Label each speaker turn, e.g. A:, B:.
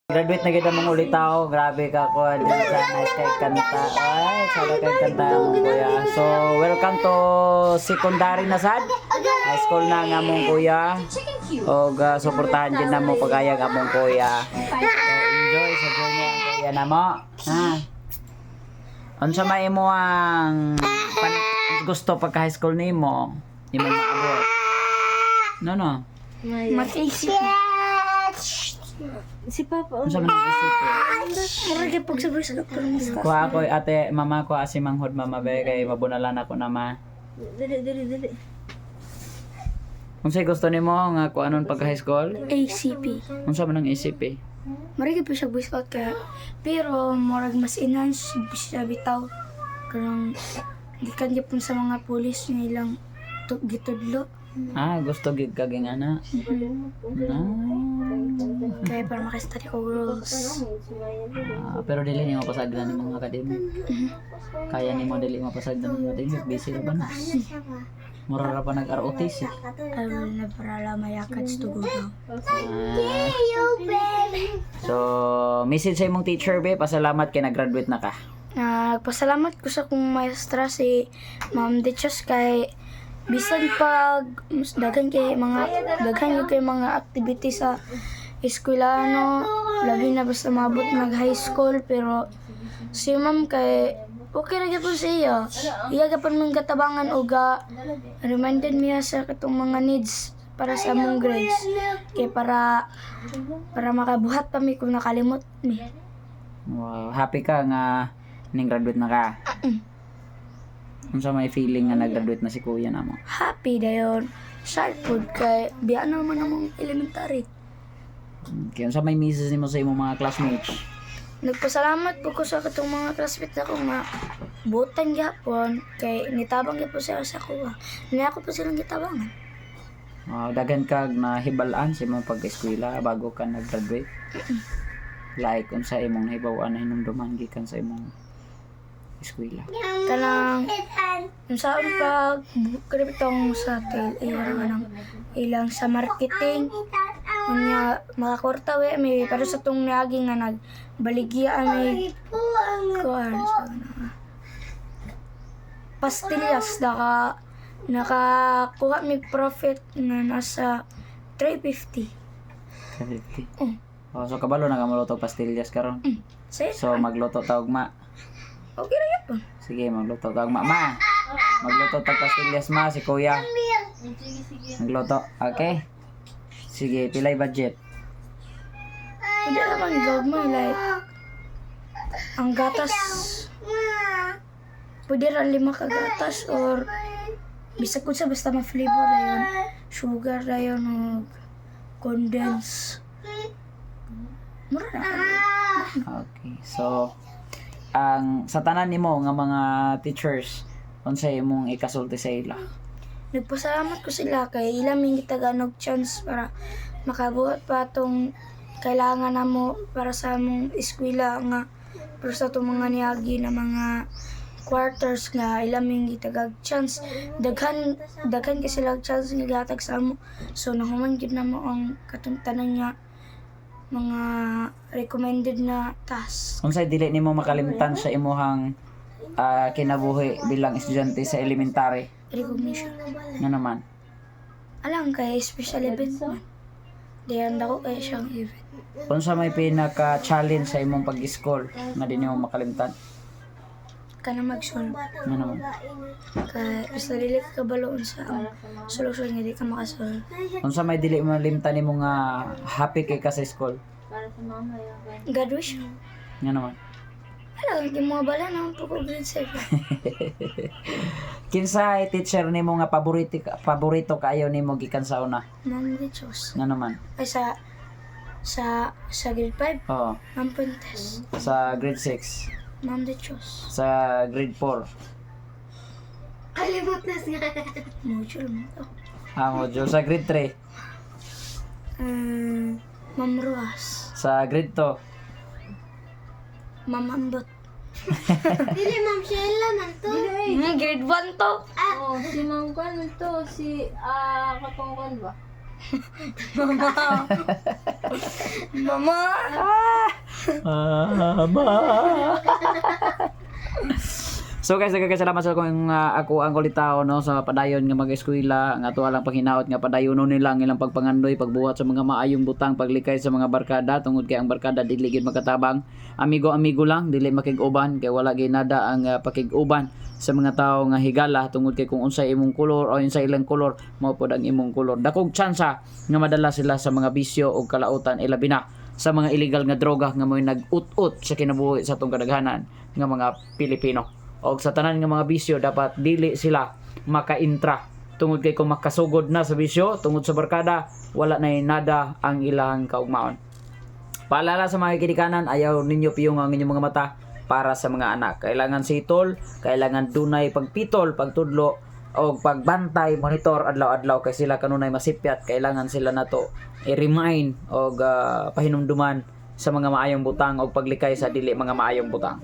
A: Graduate na kita mong ulit ako. Grabe ka ko. Di sana kay kanta. Ay, sana kay kanta mo kuya. So, welcome to secondary na sad. High school na nga mong kuya. O, suportahan din na mo pagayag among kuya. So, enjoy sa journey ang kuya na mo. Ha? Unsa may mo ang gusto pagka high school ni mo? Di mo maabot. No.
B: Mag-isip. Si Papa.
A: Unsa man ang isip ko?
B: Maragay pag sabi sa doktor mo.
A: Kuha ako ate, mama ko asi manghod mama be kay mabunalan ako na ma.
B: Dali.
A: Unsay gusto nimo nga kuanon pagka high school?
B: ACP.
A: Unsa man ang isip eh?
B: Maragay po siya Boy Scout kaya. Pero marag mas enhance siya bitaw. Karang gikan gyapon sa mga pulis nilang gitudlo.
A: Ah, gusto gid ka gingana.
B: Kaya para makastudy ko rules.
A: Pero dili nimo pasagdan ng mga academic. Kaya nimo dili mapasagdan ng academic, busy ra ba na? Mura ra pa nag-ROTC.
B: Ayaw na para lang mayakad sa tugugaw.
A: So, message sa imong teacher be, pasalamat kay nag-graduate na ka.
B: Nagpasalamat ko sa kong maestra si Ma'am Dechos kay bisan pag daghan kay mga activity sa eskwelano, labi na basta mabot nag high school, pero si Ma'am kay okay ra gyapon siya. Iya gyapon mong katabangan og reminded niya sa katong mga needs para sa among grades. Kay para makabuhat pa mi kung nakalimot mi.
A: Wow, happy ka nga ning graduate na ka. Unsa may feeling nga nag-graduate na si kuya namo?
B: Happy dayon. Sad pod kay biya naman among elementary.
A: Kaya unsa may message nimo sa imong mga classmates?
B: Nagpasalamat po ko sa katong mga classmates ako nga butan gyapon kay nitabang gyapon sila sa kuha. Niya ako pa silang gitabangan.
A: Daghan kag nahibalaan sa imong pag-eskwela bago ka nag-graduate. Like unsa imong nahibaw-an na hinumduman gikan sa imong eskwela.
B: Kanang saan pag kriptong sa ilang sa marketing unya makakorta we may pero sa tong niagi nga nagbaligya may kuan pastillas nakakuha mi profit nga nasa 350.
A: 350. So kabalo na ka maluto pastillas karon. So magluto ta og ma.
B: Okay ra gyapon.
A: Sige, magluto ta og ma. Magluto ta pastillas ma si kuya. Magluto. Okay. Sige, pilay budget.
B: Pwede naman gawin like ang gatas. Pwede ra 5 ka gatas or bisag kun sa basta ma-flavor na yun. Sugar na yun o condense. Mura na.
A: Okay. So, ang sa tanan nimo nga mga teachers, unsay imong ikasulti sa ila?
B: Nagpasalamat ko sila kay ilang may gitaganog chance para makabuhat pa itong kailangan na mo para sa among eskwela nga para sa itong mga niyagi na mga quarters nga ilang may gitagag chance daghan kasi sila chance nga gatag sa amo, so nahuman gid na mo ang katuntanan niya mga recommended na task.
A: Unsay dili nimo makalimtan sa imuhang kinabuhi bilang estudyante sa elementary?
B: Recognition.
A: Nga naman.
B: Alam kay special event man. Diyan ako kay siyang event.
A: Unsa may pinaka-challenge sa imong pag-school nga di nimo makalimtan?
B: Kana mag-solve.
A: Nga naman.
B: Kay basta dili ka kabaloon sa solusyon nga di ka makasolve.
A: Unsa may dili malimtan nimo nga happy kay ka sa school?
B: Graduation.
A: Nga naman.
B: Alam, hindi mo bala naman po ko grade 7.
A: Kinsay teacher nimo nga paborito kaayo nimo gikan sa una?
B: Ma'am Dechos.
A: Nga naman.
B: Ay sa grade 5,
A: Oo.
B: Ma'am Puentes.
A: Sa grade 6.
B: Ma'am Dechos.
A: Sa grade 4.
B: Kalimot na siya. Module mo to.
A: Module. Sa grade 3.
B: Ma'am Ruas.
A: Sa grade 2.
B: Ma'am Ambot.
C: Dili, Ma'am Sheila man to.
B: Grade 1 to.
C: Oh, si Ma'am Kwan man to. Si, Kapangkwan ba?
B: Mama!
A: Mama. So guys, nagkakasalamat sa akong ako ang kulitaw no sa padayon nga mag-eskwela nga tuwa lang paghinaot nga padayonon nila ang ilang pagpangandoy pagbuhat sa mga maayong butang paglikay sa mga barkada tungod kay ang barkada dili gid makatabang amigo lang dili makig-uban kay wala gyud nada ang pakig-uban sa mga tao nga higala tungod kay kung unsay imong kolor o unsay ilang kolor mao pod ang imong kolor dakog tsansa nga madala sila sa mga bisyo o kalautan ilabi na sa mga illegal nga droga nga mo'y nag-ut-ut sa kinabuhi sa atong kadaghanan nga mga Pilipino. O sa tanan nga mga bisyo dapat dili sila makaintra tungod kay kung makasugod na sa bisyo tungod sa barkada wala na nada ang ilang kaugmaon. Paalala sa mga kidikanan, ayaw ninyo piyong ang inyong mga mata para sa mga anak. Kailangan sitol, kailangan dunay pagpitol, pagtudlo o pagbantay, monitor adlaw-adlaw kay sila kanunay masipyat. Kailangan sila nato i-remind o pahinumduman sa mga maayong butang o paglikay sa dili mga maayong butang.